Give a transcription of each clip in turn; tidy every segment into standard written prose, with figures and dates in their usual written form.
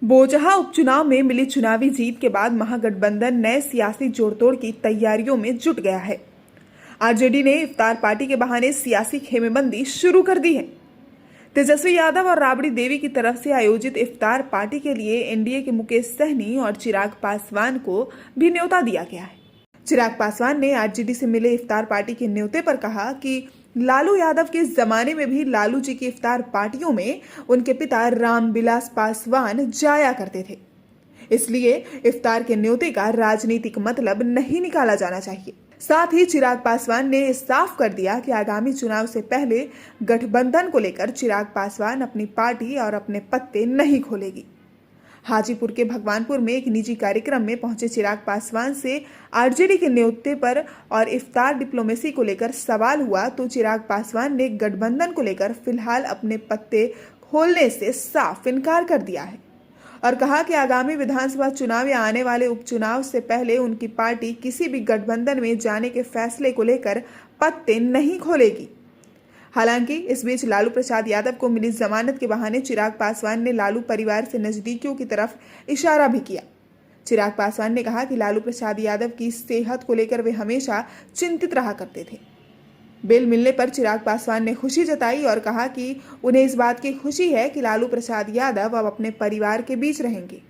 बोचहा उपचुनाव में मिली चुनावी जीत के बाद महागठबंधन नए सियासी जोड़तोड़ की तैयारियों में जुट गया है। आरजेडी ने इफ्तार पार्टी के बहाने सियासी खेमेबंदी शुरू कर दी है। तेजस्वी यादव और राबड़ी देवी की तरफ से आयोजित इफ्तार पार्टी के लिए एनडीए के मुकेश सहनी और चिराग पासवान को भी न्योता दिया गया है। चिराग पासवान ने आरजेडी से मिले इफ्तार पार्टी के न्योते पर कहा कि लालू यादव के जमाने में भी लालू जी की इफ्तार पार्टियों में उनके पिता रामविलास पासवान जाया करते थे, इसलिए इफ्तार के न्योते का राजनीतिक मतलब नहीं निकाला जाना चाहिए। साथ ही चिराग पासवान ने साफ कर दिया कि आगामी चुनाव से पहले गठबंधन को लेकर चिराग पासवान अपनी पार्टी और अपने पत्ते नहीं खोलेगी। हाजीपुर के भगवानपुर में एक निजी कार्यक्रम में पहुंचे चिराग पासवान से आरजेडी के न्योते पर और इफ्तार डिप्लोमेसी को लेकर सवाल हुआ तो चिराग पासवान ने गठबंधन को लेकर फिलहाल अपने पत्ते खोलने से साफ इनकार कर दिया है और कहा कि आगामी विधानसभा चुनाव या आने वाले उपचुनाव से पहले उनकी पार्टी किसी भी गठबंधन में जाने के फैसले को लेकर पत्ते नहीं खोलेगी। हालांकि इस बीच लालू प्रसाद यादव को मिली जमानत के बहाने चिराग पासवान ने लालू परिवार से नजदीकियों की तरफ इशारा भी किया। चिराग पासवान ने कहा कि लालू प्रसाद यादव की सेहत को लेकर वे हमेशा चिंतित रहा करते थे। बेल मिलने पर चिराग पासवान ने खुशी जताई और कहा कि उन्हें इस बात की खुशी है कि लालू प्रसाद यादव अब अपने परिवार के बीच रहेंगे।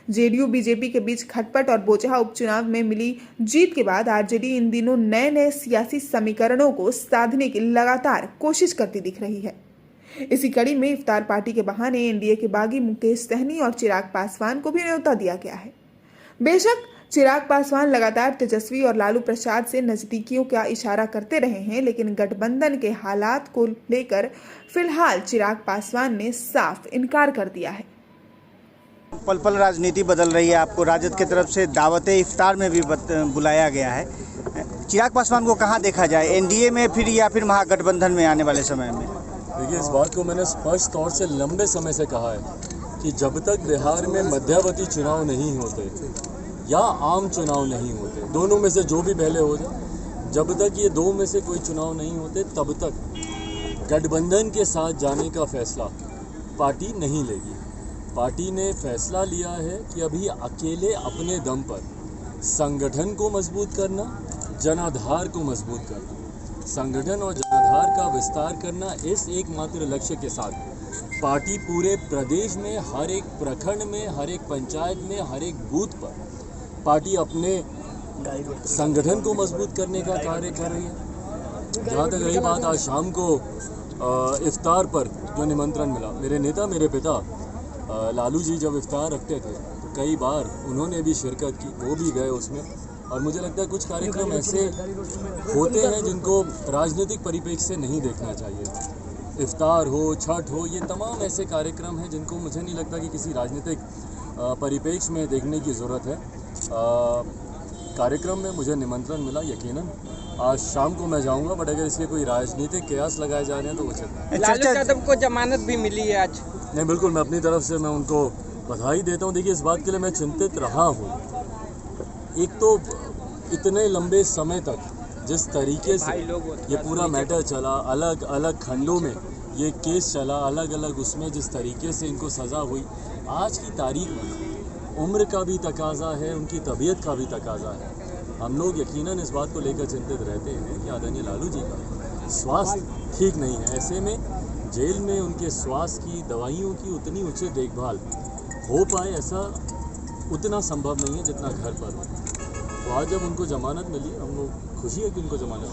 जेडीयू बीजेपी के बीच खटपट और बोचहा उपचुनाव में मिली जीत के बाद आरजेडी इन दिनों नए नए सियासी समीकरणों को साधने की लगातार कोशिश करती दिख रही है। इसी कड़ी में इफ्तार पार्टी के बहाने एनडीए के बागी मुकेश सहनी और चिराग पासवान को भी न्योता दिया गया है। बेशक चिराग पासवान लगातार तेजस्वी और लालू प्रसाद से नजदीकियों का इशारा करते रहे हैं, लेकिन गठबंधन के हालात को लेकर फिलहाल चिराग पासवान ने साफ इनकार कर दिया है। पल पल राजनीति बदल रही है। आपको राजद की तरफ से दावत इफ्तार में भी बुलाया गया है। चिराग पासवान को कहाँ देखा जाए, एनडीए में फिर या फिर महागठबंधन में आने वाले समय में? देखिए, इस बात को मैंने स्पष्ट तौर से लंबे समय से कहा है कि जब तक बिहार में मध्यावधि चुनाव नहीं होते या आम चुनाव नहीं होते, दोनों में से जो भी पहले हो जाए, जब तक ये दो में से कोई चुनाव नहीं होते तब तक गठबंधन के साथ जाने का फैसला पार्टी नहीं लेगी। पार्टी ने फैसला लिया है कि अभी अकेले अपने दम पर संगठन को मजबूत करना, जनाधार को मजबूत करना, संगठन और जनाधार का विस्तार करना, इस एकमात्र लक्ष्य के साथ पार्टी पूरे प्रदेश में हर एक प्रखंड में, हर एक पंचायत में, हर एक बूथ पर पार्टी अपने संगठन को मजबूत करने का कार्य कर रही है। जहाँ तक रही बात आज शाम को इफ्तार पर जो निमंत्रण मिला, मेरे नेता मेरे पिता लालू जी जब इफ्तार रखते थे तो कई बार उन्होंने भी शिरकत की, वो भी गए उसमें। और मुझे लगता है कुछ कार्यक्रम ऐसे होते हैं जिनको राजनीतिक परिप्रेक्ष्य से नहीं देखना चाहिए। इफ्तार हो, छठ हो, ये तमाम ऐसे कार्यक्रम हैं जिनको मुझे नहीं लगता कि किसी राजनीतिक परिप्रेक्ष्य में देखने की ज़रूरत है। कार्यक्रम में मुझे निमंत्रण मिला, यकीनन आज शाम को मैं जाऊंगा, बट अगर इसके कोई राजनीतिक कयास लगाए जा रहे हैं तो उचित नहीं। लालू यादव को जमानत भी मिली है आज। नहीं, बिल्कुल, मैं अपनी तरफ से मैं उनको बधाई देता हूँ। देखिए, इस बात के लिए मैं चिंतित रहा हूँ। एक तो इतने लंबे समय तक जिस तरीके से ये पूरा मैटर चला, अलग अलग खंडों में ये केस चला, अलग अलग उसमें जिस तरीके से इनको सज़ा हुई, आज की तारीख में उम्र का भी तकाजा है, उनकी तबीयत का भी तकाजा है। हम लोग यकीनन इस बात को लेकर चिंतित रहते हैं कि आदरणीय लालू जी का स्वास्थ्य ठीक नहीं है। ऐसे में जेल में उनके स्वास्थ्य की, दवाइयों की उतनी उचित देखभाल हो पाए, ऐसा उतना संभव नहीं है जितना घर पर हो। तो आज जब उनको जमानत मिली, हम लोग खुशी है कि उनको जमानत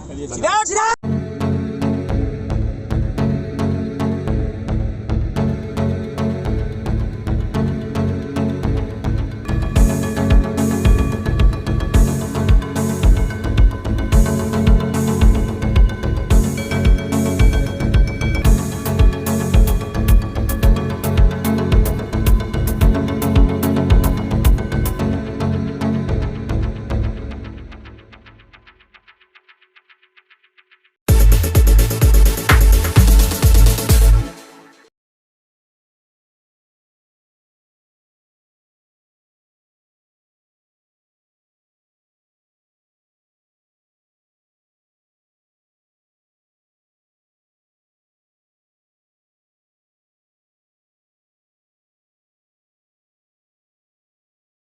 मिली है।